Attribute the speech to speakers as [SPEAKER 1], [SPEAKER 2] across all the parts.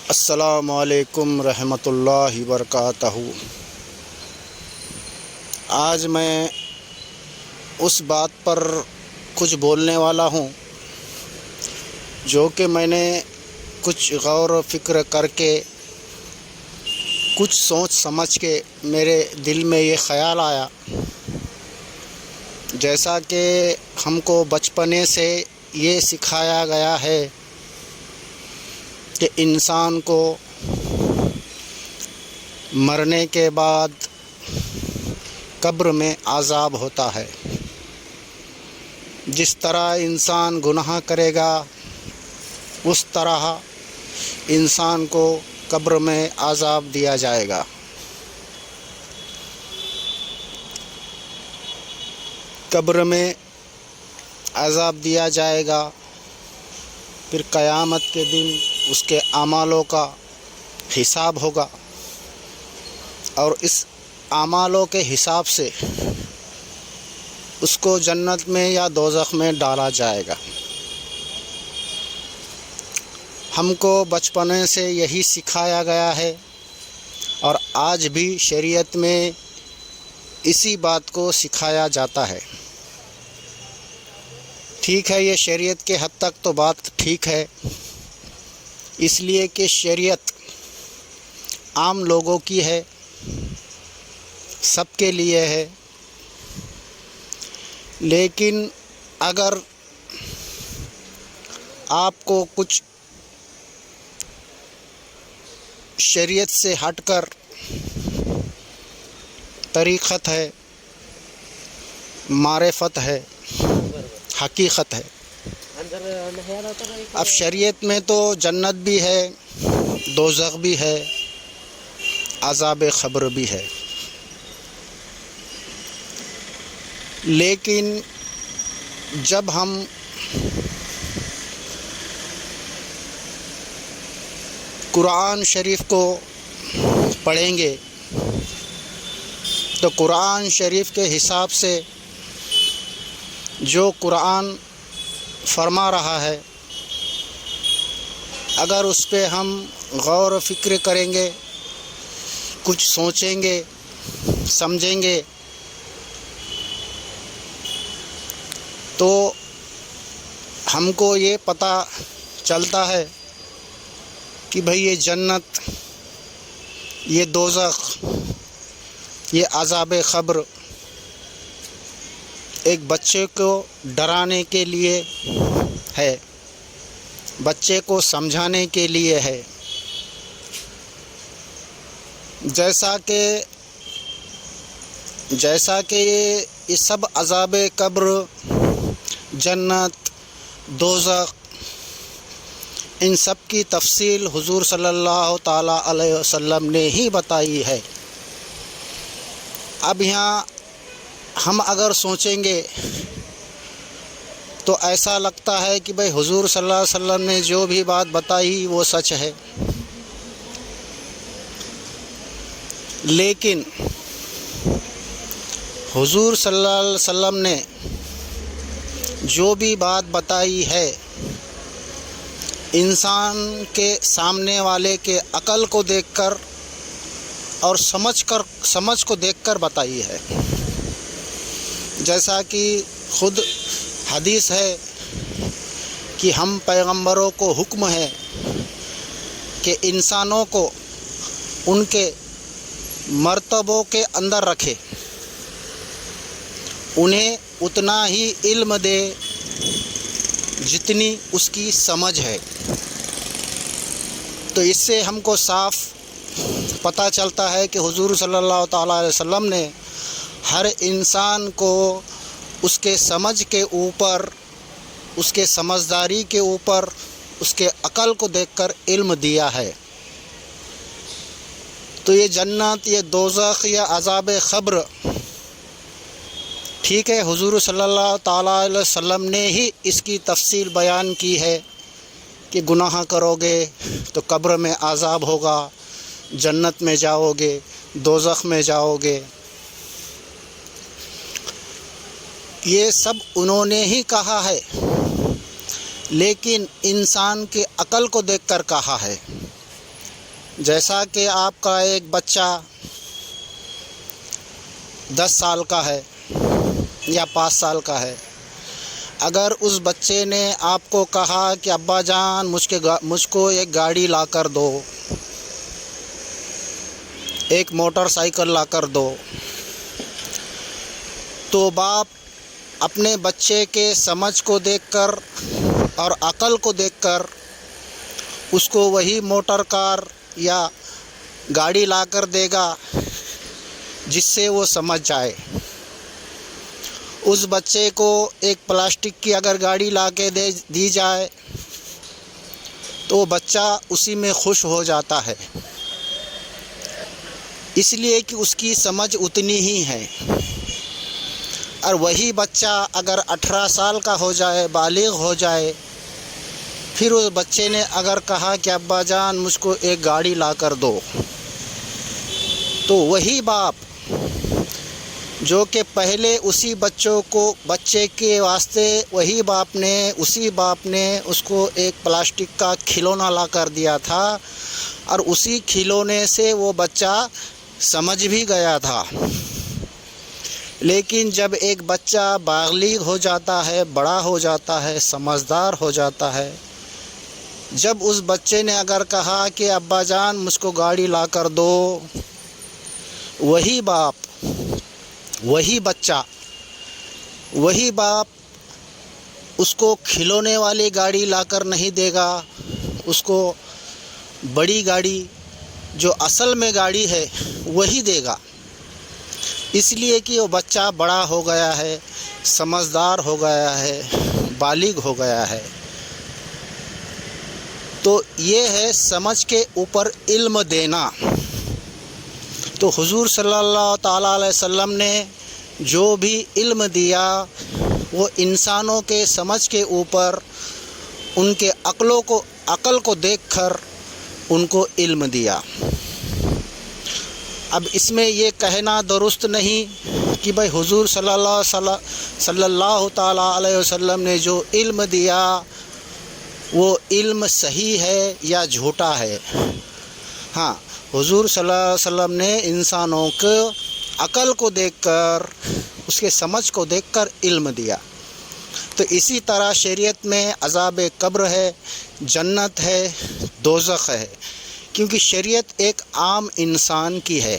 [SPEAKER 1] السلام علیکم رحمۃ اللہ وبرکاتہ۔ آج میں اس بات پر کچھ بولنے والا ہوں جو کہ میں نے کچھ غور و فکر کر کے، کچھ سوچ سمجھ کے میرے دل میں یہ خیال آیا۔ جیسا کہ ہم کو بچپنے سے یہ سکھایا گیا ہے کہ انسان کو مرنے کے بعد قبر میں عذاب ہوتا ہے۔ جس طرح انسان گناہ کرے گا اس طرح انسان کو قبر میں عذاب دیا جائے گا۔ قبر میں عذاب دیا جائے گا، پھر قیامت کے دن اس کے اعمالوں کا حساب ہوگا، اور اس اعمالوں کے حساب سے اس کو جنت میں یا دوزخ میں ڈالا جائے گا۔ ہم کو بچپنے سے یہی سکھایا گیا ہے، اور آج بھی شریعت میں اسی بات کو سکھایا جاتا ہے۔ ٹھیک ہے، یہ شریعت کے حد تک تو بات ٹھیک ہے، اس لیے کہ شریعت عام لوگوں کی ہے، سب کے لیے ہے۔ لیکن اگر آپ کو کچھ شریعت سے ہٹ کر طریقت ہے، معرفت ہے، حقیقت ہے، اب شریعت میں تو جنت بھی ہے، دوزخ بھی ہے، عذاب قبر بھی ہے۔ لیکن جب ہم قرآن شریف کو پڑھیں گے تو قرآن شریف کے حساب سے جو قرآن فرما رہا ہے، اگر اس پہ ہم غور و فکر کریں گے، کچھ سوچیں گے، سمجھیں گے، تو ہم کو یہ پتہ چلتا ہے کہ بھئی یہ جنت، یہ دوزخ، یہ عذاب قبر ایک بچے کو ڈرانے کے لیے ہے، بچے کو سمجھانے کے لیے ہے۔ جیسا کہ یہ سب عذاب قبر، جنت، دوزخ، ان سب کی تفصیل حضور صلی اللہ تعالیٰ علیہ وسلم نے ہی بتائی ہے۔ اب یہاں ہم اگر سوچیں گے تو ایسا لگتا ہے کہ بھئی حضور صلی اللہ علیہ وسلم نے جو بھی بات بتائی وہ سچ ہے، لیکن حضور صلی اللہ علیہ وسلم نے جو بھی بات بتائی ہے انسان کے سامنے والے کے عقل کو دیکھ کر اور سمجھ کو دیکھ کر بتائی ہے۔ جیسا کہ خود حدیث ہے کہ ہم پیغمبروں کو حکم ہے کہ انسانوں کو ان کے مرتبوں کے اندر رکھے، انہیں اتنا ہی علم دے جتنی اس کی سمجھ ہے۔ تو اس سے ہم کو صاف پتہ چلتا ہے کہ حضور صلی اللہ تعالیٰ علیہ وسلم نے ہر انسان کو اس کے سمجھ کے اوپر، اس کے سمجھداری کے اوپر، اس کے عقل کو دیکھ کر علم دیا ہے۔ تو یہ جنت، یہ دوزخ، یا عذاب قبر، ٹھیک ہے، حضور صلی اللہ تعالیٰ علیہ وسلم نے ہی اس کی تفصیل بیان کی ہے کہ گناہ کرو گے تو قبر میں عذاب ہوگا، جنت میں جاؤ گے، دوزخ میں جاؤ گے۔ یہ سب انہوں نے ہی کہا ہے، لیکن انسان کے عقل کو دیکھ کر کہا ہے۔ جیسا کہ آپ کا ایک بچہ 10 سال کا ہے یا 5 سال کا ہے، اگر اس بچے نے آپ کو کہا کہ ابا جان مجھ کو ایک گاڑی لا کر دو، ایک موٹر سائیکل لا کر دو، تو باپ اپنے بچے کے سمجھ کو دیکھ کر اور عقل کو دیکھ کر اس کو وہی موٹر کار یا گاڑی لا کر دے گا جس سے وہ سمجھ جائے۔ اس بچے کو ایک پلاسٹک کی اگر گاڑی لا کے دی جائے تو بچہ اسی میں خوش ہو جاتا ہے، اس لیے کہ اس کی سمجھ اتنی ہی ہے۔ اور وہی بچہ اگر 18 سال کا ہو جائے، بالغ ہو جائے، پھر اس بچے نے اگر کہا کہ ابا جان مجھ کو ایک گاڑی لا کر دو، تو وہی باپ جو کہ پہلے اسی بچے کے واسطے اسی باپ نے اس کو ایک پلاسٹک کا کھلونا لا کر دیا تھا، اور اسی کھلونے سے وہ بچہ سمجھ بھی گیا تھا۔ لیکن جب ایک بچہ بالغ ہو جاتا ہے، بڑا ہو جاتا ہے، سمجھدار ہو جاتا ہے، جب اس بچے نے اگر کہا کہ ابا جان مجھ کو گاڑی لا کر دو، وہی باپ، وہی بچہ، وہی باپ اس کو کھلونے والی گاڑی لا کر نہیں دے گا، اس کو بڑی گاڑی جو اصل میں گاڑی ہے وہی دے گا، اس لیے کہ وہ بچہ بڑا ہو گیا ہے، سمجھدار ہو گیا ہے، بالغ ہو گیا ہے۔ تو یہ ہے سمجھ کے اوپر علم دینا۔ تو حضور صلی اللہ تعالیٰ علیہ وسلم نے جو بھی علم دیا وہ انسانوں کے سمجھ کے اوپر ان کے عقل کو دیکھ کر ان کو علم دیا۔ اب اس میں یہ کہنا درست نہیں کہ بھائی حضور صلی اللہ تعالیٰ علیہ وسلم نے جو علم دیا وہ علم صحیح ہے یا جھوٹا ہے۔ ہاں، حضور صلی اللہ علیہ وسلم نے انسانوں کو عقل کو دیکھ کر، اس کے سمجھ کو دیکھ کر علم دیا۔ تو اسی طرح شریعت میں عذاب قبر ہے، جنت ہے، دوزخ ہے، کیونکہ شریعت ایک عام انسان کی ہے،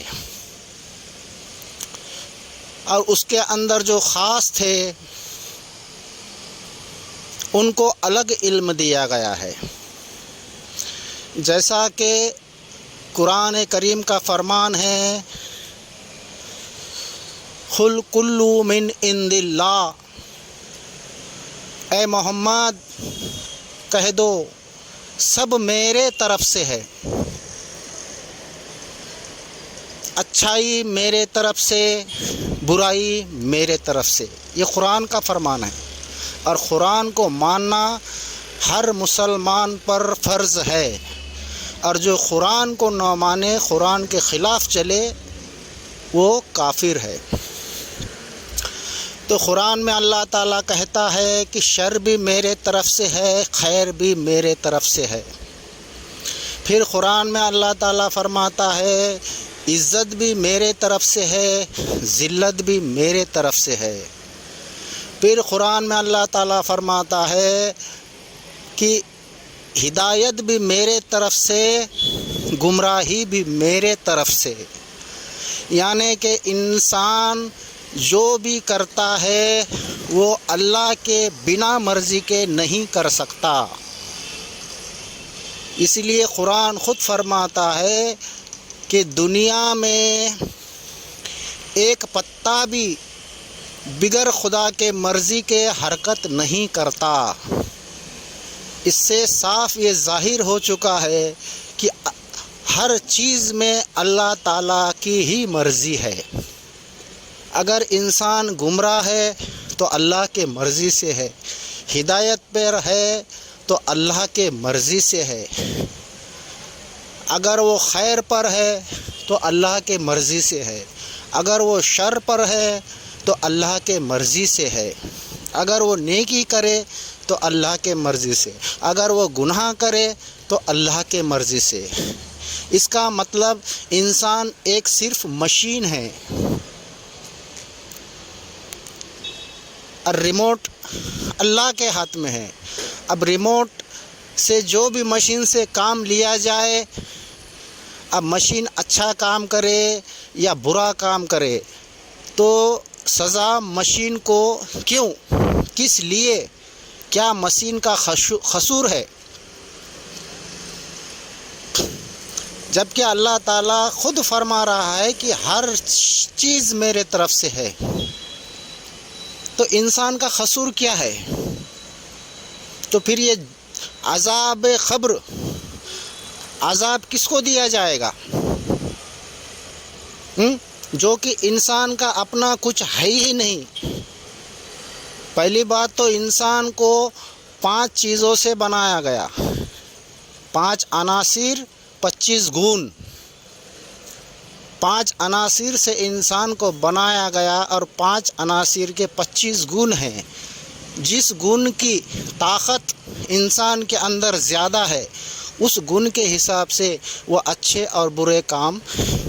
[SPEAKER 1] اور اس کے اندر جو خاص تھے ان کو الگ علم دیا گیا ہے۔ جیسا کہ قرآن کریم کا فرمان ہے، قُلْ كُلُّ مِنْ عِنْدِ اللَّهِ، اے محمد کہہ دو سب میرے طرف سے ہے، اچھائی میرے طرف سے، برائی میرے طرف سے۔ یہ قرآن کا فرمان ہے، اور قرآن کو ماننا ہر مسلمان پر فرض ہے، اور جو قرآن کو نہ مانے، قرآن کے خلاف چلے، وہ کافر ہے۔ تو قرآن میں اللہ تعالیٰ کہتا ہے کہ شر بھی میرے طرف سے ہے، خیر بھی میرے طرف سے ہے۔ پھر قرآن میں اللہ تعالیٰ فرماتا ہے عزت بھی میرے طرف سے ہے، ذلت بھی میرے طرف سے ہے۔ پھر قرآن میں اللہ تعالیٰ فرماتا ہے کہ ہدایت بھی میرے طرف سے، گمراہی بھی میرے طرف سے۔ یعنی کہ انسان جو بھی کرتا ہے وہ اللہ کے بنا مرضی کے نہیں کر سکتا۔ اس لیے قرآن خود فرماتا ہے کہ دنیا میں ایک پتا بھی بغیر خدا کے مرضی کے حرکت نہیں کرتا۔ اس سے صاف یہ ظاہر ہو چکا ہے کہ ہر چیز میں اللہ تعالیٰ کی ہی مرضی ہے۔ اگر انسان گمراہ ہے تو اللہ کے مرضی سے ہے، ہدایت پر ہے تو اللہ کے مرضی سے ہے، اگر وہ خیر پر ہے تو اللہ کے مرضی سے ہے، اگر وہ شر پر ہے تو اللہ کے مرضی سے ہے، اگر وہ نیکی کرے تو اللہ کے مرضی سے، اگر وہ گناہ کرے تو اللہ کے مرضی سے۔ اس کا مطلب انسان ایک صرف مشین ہے. ریموٹ اللہ کے ہاتھ میں ہے. اب ریموٹ سے جو بھی مشین سے کام لیا جائے، اب مشین اچھا کام کرے یا برا کام کرے تو سزا مشین کو کیوں، کس لیے، کیا مشین کا قصور ہے؟ جبکہ اللہ تعالیٰ خود فرما رہا ہے کہ ہر چیز میرے طرف سے ہے. تو انسان کا قصور کیا ہے؟ تو پھر یہ عذاب قبر، عذاب کس کو دیا جائے گا؟ جو کہ انسان کا اپنا کچھ ہے ہی نہیں. پہلی بات تو انسان کو 5 چیزوں سے بنایا گیا، 5 عناصر 25 گن، 5 عناصر سے انسان کو بنایا گیا اور 5 عناصر کے 25 گن ہیں. جس گن کی طاقت انسان کے اندر زیادہ ہے اس گن کے حساب سے وہ اچھے اور برے کام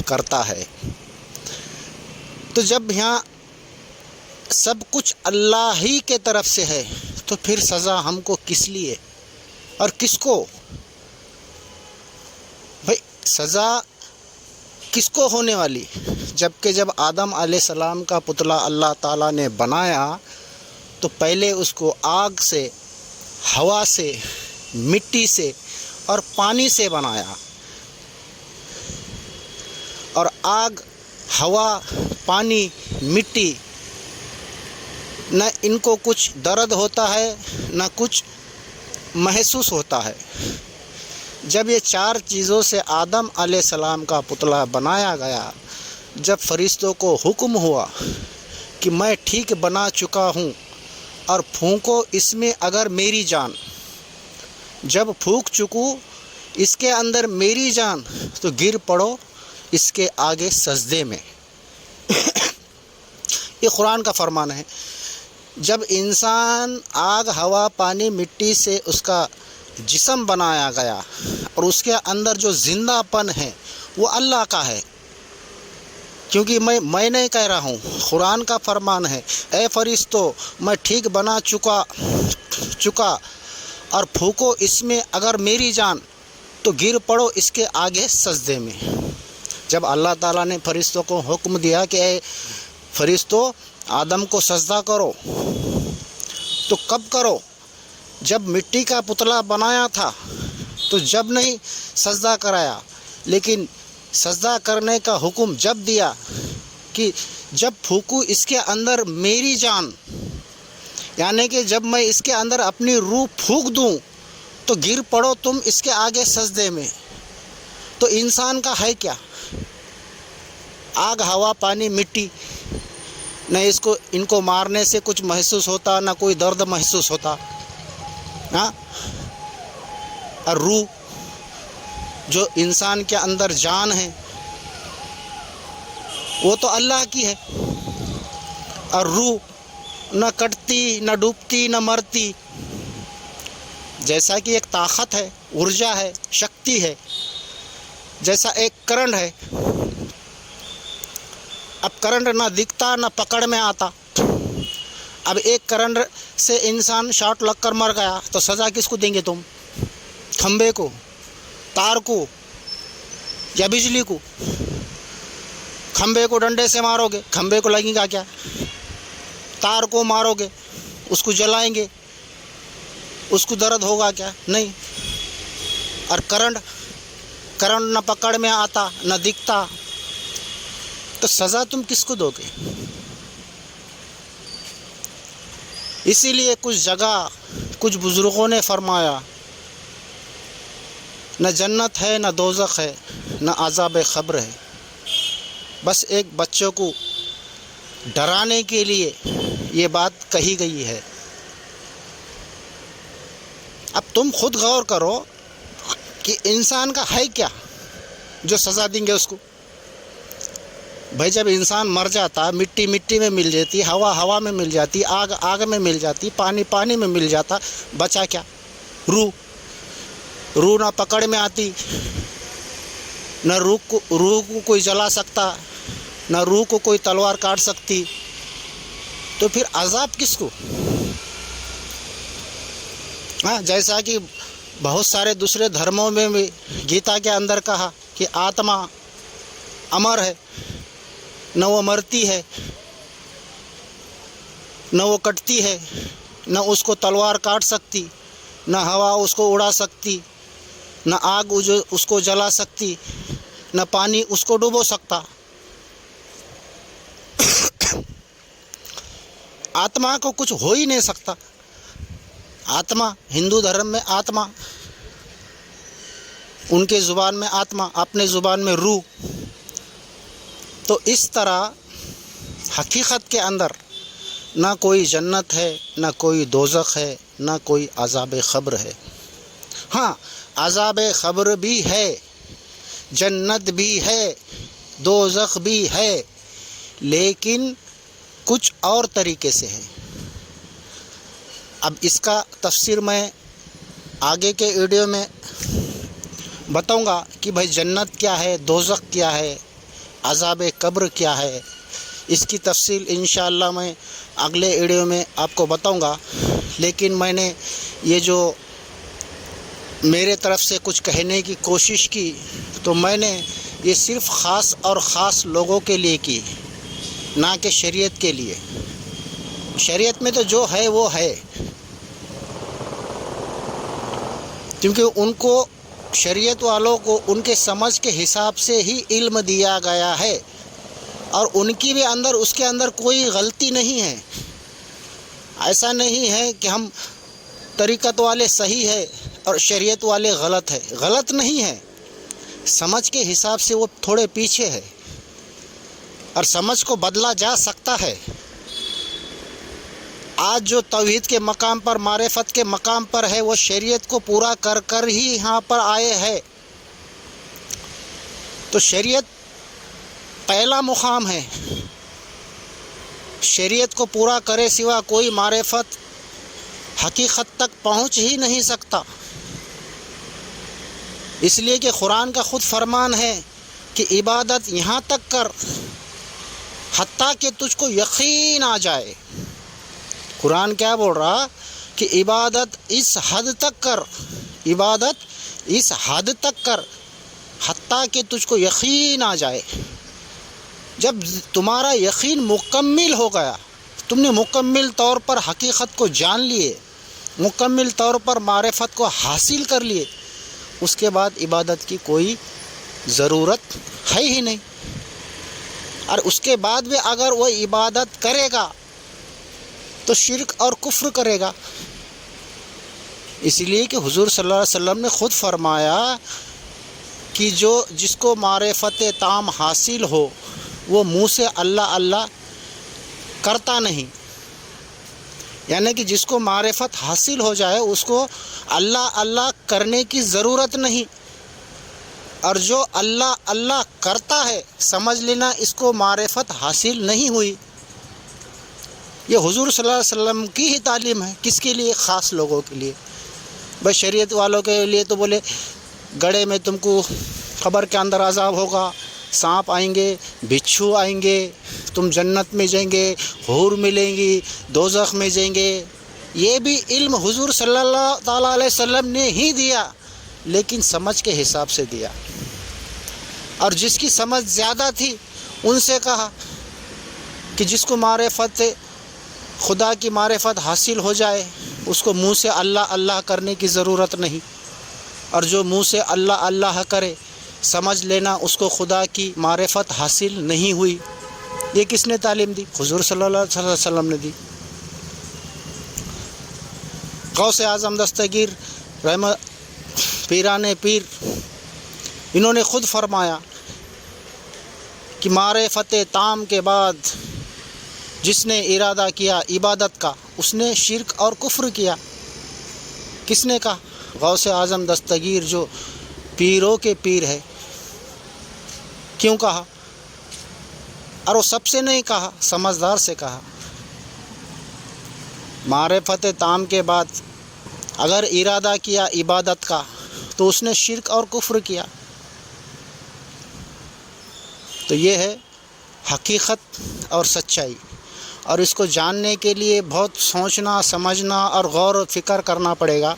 [SPEAKER 1] کرتا ہے. تو جب یہاں سب کچھ اللہ ہی کے طرف سے ہے تو پھر سزا ہم کو کس لیے اور کس کو؟ بھئی سزا کس کو ہونے والی؟ جبکہ جب آدم علیہ السلام کا پتلا اللہ تعالیٰ نے بنایا تو پہلے اس کو آگ سے، ہوا سے، مٹی سے اور پانی سے بنایا. اور آگ، ہوا، پانی، مٹی، نہ ان کو کچھ درد ہوتا ہے نہ کچھ محسوس ہوتا ہے. جب یہ 4 چیزوں سے آدم علیہ السلام کا پتلا بنایا گیا، جب فرشتوں کو حکم ہوا کہ میں ٹھیک بنا چکا ہوں اور پھونکو اس میں اگر میری جان، جب پھونک چکوں اس کے اندر میری جان تو گر پڑو اس کے آگے سجدے میں. یہ قرآن کا فرمان ہے. جب انسان آگ، ہوا، پانی، مٹی سے اس کا جسم بنایا گیا اور اس کے اندر جو زندہ پن ہے وہ اللہ کا ہے. کیونکہ میں نہیں کہہ رہا ہوں، قرآن کا فرمان ہے، اے فرشتوں میں ٹھیک بنا چکا اور پھونکو اس میں اگر میری جان تو گر پڑو اس کے آگے سجدے میں. جب اللہ تعالیٰ نے فرشتوں کو حکم دیا کہ اے فرشتوں آدم کو سجدہ کرو، تو کب کرو؟ جب مٹی کا پتلا بنایا تھا تو جب نہیں سجدہ کرایا، لیکن سجدہ کرنے کا حکم جب دیا کہ جب پھونکوں اس کے اندر میری جان، یعنی کہ جب میں اس کے اندر اپنی روح پھونک دوں تو گر پڑو تم اس کے آگے سجدے میں. تو انسان کا ہے کیا؟ آگ، ہوا، پانی، مٹی، نہ ان کو مارنے سے کچھ محسوس ہوتا، نہ کوئی درد محسوس ہوتا. ہاں، اور روح جو انسان کے اندر جان ہے وہ تو اللہ کی ہے. اور روح نہ کٹتی، نہ ڈوبتی، نہ مرتی. جیسا کہ ایک طاقت ہے، ارجا ہے، شکتی ہے، جیسا ایک کرنٹ ہے. اب کرنٹ نہ دکھتا نہ پکڑ میں آتا. اب ایک کرنٹ سے انسان شارٹ لگ کر مر گیا تو سزا کس کو دیں گے تم؟ کھمبے کو، تار کو یا بجلی کو؟ کھمبے کو ڈنڈے سے مارو گے، کھمبے کو لگے گا کیا؟ تار کو مارو گے، اس کو جلائیں گے، اس کو درد ہوگا کیا؟ نہیں. اور کرنٹ نہ پکڑ میں آتا نہ دکھتا تو سزا تم کس کو دو گے؟ اسی لیے کچھ جگہ کچھ بزرگوں نے فرمایا نہ جنت ہے، نہ دوزخ ہے، نہ عذاب قبر ہے. بس ایک بچوں کو ڈرانے کے لیے یہ بات کہی گئی ہے. اب تم خود غور کرو کہ انسان کا ہے کیا جو سزا دیں گے اس کو؟ بھائی جب انسان مر جاتا، مٹی مٹی میں مل جاتی، ہوا ہوا میں مل جاتی، آگ آگ میں مل جاتی، پانی پانی میں مل جاتا، بچا کیا؟ روح نہ پکڑ میں آتی نہ روح کو کوئی جلا سکتا، نہ روح کو کوئی تلوار کاٹ سکتی، تو پھر عذاب کس کو؟ ہاں، جیسا کہ بہت سارے دوسرے دھرموں میں بھی گیتا کے اندر کہا کہ آتما امر ہے، نہ وہ مرتی ہے، نہ وہ کٹتی ہے، نہ اس کو تلوار کاٹ سکتی، نہ ہوا اس کو اڑا سکتی، نہ آگ اس کو جلا سکتی، نہ پانی اس کو ڈبو سکتا۔ آتما کو کچھ ہو ہی نہیں سکتا۔ آتما، ہندو دھرم میں آتما، ان کے زبان میں آتما، اپنے زبان میں روح۔ تو اس طرح حقیقت کے اندر نہ کوئی جنت ہے، نہ کوئی دوزخ ہے، نہ کوئی عذاب قبر ہے۔ ہاں، عذاب قبر بھی ہے، جنت بھی ہے، دوزخ بھی ہے، لیکن کچھ اور طریقے سے ہے۔ اب اس کا تفسیر میں آگے کے ویڈیو میں بتاؤں گا کہ بھائی جنت کیا ہے، دوزخ کیا ہے، عذاب قبر کیا ہے۔ اس کی تفصیل انشاءاللہ میں اگلے ویڈیو میں آپ کو بتاؤں گا۔ لیکن میں نے یہ جو میرے طرف سے کچھ کہنے کی کوشش کی، تو میں نے یہ صرف خاص اور خاص لوگوں کے لیے کی، نہ کہ شریعت کے لیے۔ شریعت میں تو جو ہے وہ ہے، کیونکہ ان کو، شریعت والوں کو، ان کے سمجھ کے حساب سے ہی علم دیا گیا ہے، اور ان کی بھی اس کے اندر کوئی غلطی نہیں ہے۔ ایسا نہیں ہے کہ ہم طریقت والے صحیح ہے اور شریعت والے غلط ہے، غلط نہیں ہے۔ سمجھ کے حساب سے وہ تھوڑے پیچھے ہے، اور سمجھ کو بدلا جا سکتا ہے۔ آج جو توحید کے مقام پر، معرفت کے مقام پر ہے، وہ شریعت کو پورا کر کر ہی یہاں پر آئے ہیں۔ تو شریعت پہلا مقام ہے، شریعت کو پورا کرے سوا کوئی معرفت حقیقت تک پہنچ ہی نہیں سکتا۔ اس لیے کہ قرآن کا خود فرمان ہے کہ عبادت یہاں تک کر حتیٰ کہ تجھ کو یقین آ جائے۔ قرآن کیا بول رہا کہ عبادت اس حد تک کر، عبادت اس حد تک کر حتیٰ کہ تجھ کو یقین آ جائے۔ جب تمہارا یقین مکمل ہو گیا، تم نے مکمل طور پر حقیقت کو جان لیے، مکمل طور پر معرفت کو حاصل کر لیے، اس کے بعد عبادت کی کوئی ضرورت ہے ہی نہیں۔ اور اس کے بعد بھی اگر وہ عبادت کرے گا تو شرک اور کفر کرے گا۔ اس لیے کہ حضور صلی اللہ علیہ وسلم نے خود فرمایا کہ جس کو معرفت تام حاصل ہو، وہ منہ سے اللہ اللہ کرتا نہیں۔ یعنی کہ جس کو معرفت حاصل ہو جائے، اس کو اللہ اللہ کرنے کی ضرورت نہیں، اور جو اللہ اللہ کرتا ہے، سمجھ لینا اس کو معرفت حاصل نہیں ہوئی۔ یہ حضور صلی اللہ علیہ وسلم کی ہی تعلیم ہے۔ کس کے لیے؟ خاص لوگوں کے لیے۔ بس شریعت والوں کے لیے تو بولے گڑھے میں تم کو قبر کے اندر عذاب ہوگا، سانپ آئیں گے، بچھو آئیں گے، تم جنت میں جائیں گے، حور ملیں گی، دوزخ میں جائیں گے۔ یہ بھی علم حضور صلی اللہ تعالیٰ علیہ وسلم نے ہی دیا، لیکن سمجھ کے حساب سے دیا۔ اور جس کی سمجھ زیادہ تھی، ان سے کہا کہ جس کو معرفت، خدا کی معرفت حاصل ہو جائے، اس کو منہ سے اللہ اللہ کرنے کی ضرورت نہیں، اور جو منہ سے اللہ اللہ کرے، سمجھ لینا اس کو خدا کی معرفت حاصل نہیں ہوئی۔ یہ کس نے تعلیم دی؟ حضور صلی اللہ علیہ وسلم نے دی۔ غوث اعظم دستگیر پیران پیر، انہوں نے خود فرمایا کہ معرفت تام کے بعد جس نے ارادہ کیا عبادت کا، اس نے شرک اور کفر کیا۔ کس نے کہا؟ غوث اعظم دستگیر جو پیروں کے پیر ہے۔ کیوں کہا؟ اور وہ سب سے نہیں کہا، سمجھدار سے کہا۔ معرفت تام کے بعد اگر ارادہ کیا عبادت کا، تو اس نے شرک اور کفر کیا۔ تو یہ ہے حقیقت اور سچائی، اور اس کو جاننے کے لیے بہت سوچنا سمجھنا اور غور و فکر کرنا پڑے گا۔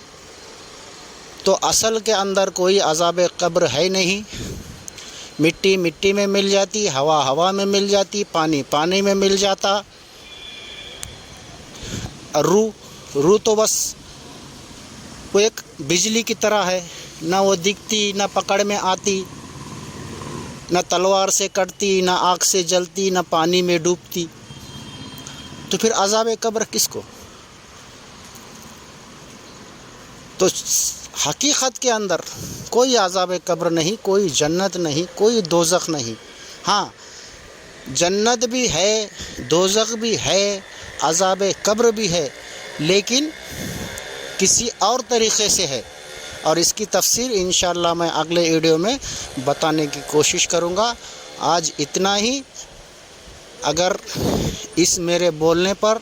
[SPEAKER 1] تو اصل کے اندر کوئی عذاب قبر ہے نہیں۔ مٹی مٹی میں مل جاتی، ہوا ہوا میں مل جاتی، پانی پانی میں مل جاتا، روح تو بس وہ ایک بجلی کی طرح ہے، نہ وہ دکھتی، نہ پکڑ میں آتی، نہ تلوار سے کٹتی، نہ آگ سے جلتی، نہ پانی میں ڈوبتی۔ تو پھر عذاب قبر کس کو؟ تو حقیقت کے اندر کوئی عذاب قبر نہیں، کوئی جنت نہیں، کوئی دوزخ نہیں۔ ہاں، جنت بھی ہے، دوزخ بھی ہے، عذاب قبر بھی ہے، لیکن کسی اور طریقے سے ہے، اور اس کی تفصیل انشاءاللہ میں اگلے ویڈیو میں بتانے کی کوشش کروں گا۔ آج اتنا ہی۔ اگر اس میرے بولنے پر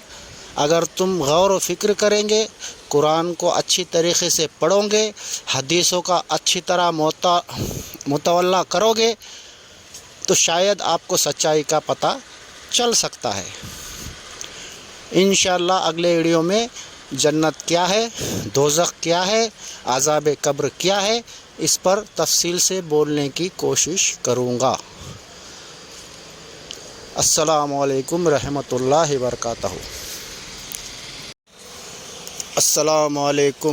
[SPEAKER 1] اگر تم غور و فکر کریں گے، قرآن کو اچھی طریقے سے پڑھو گے، حدیثوں کا اچھی طرح مطالعہ کرو گے، تو شاید آپ کو سچائی کا پتہ چل سکتا ہے۔ انشاءاللہ اگلے ویڈیو میں جنت کیا ہے، دوزخ کیا ہے، عذاب قبر کیا ہے، اس پر تفصیل سے بولنے کی کوشش کروں گا۔ السلام علیکم رحمۃ اللہ وبرکاتہ۔ السلام علیکم۔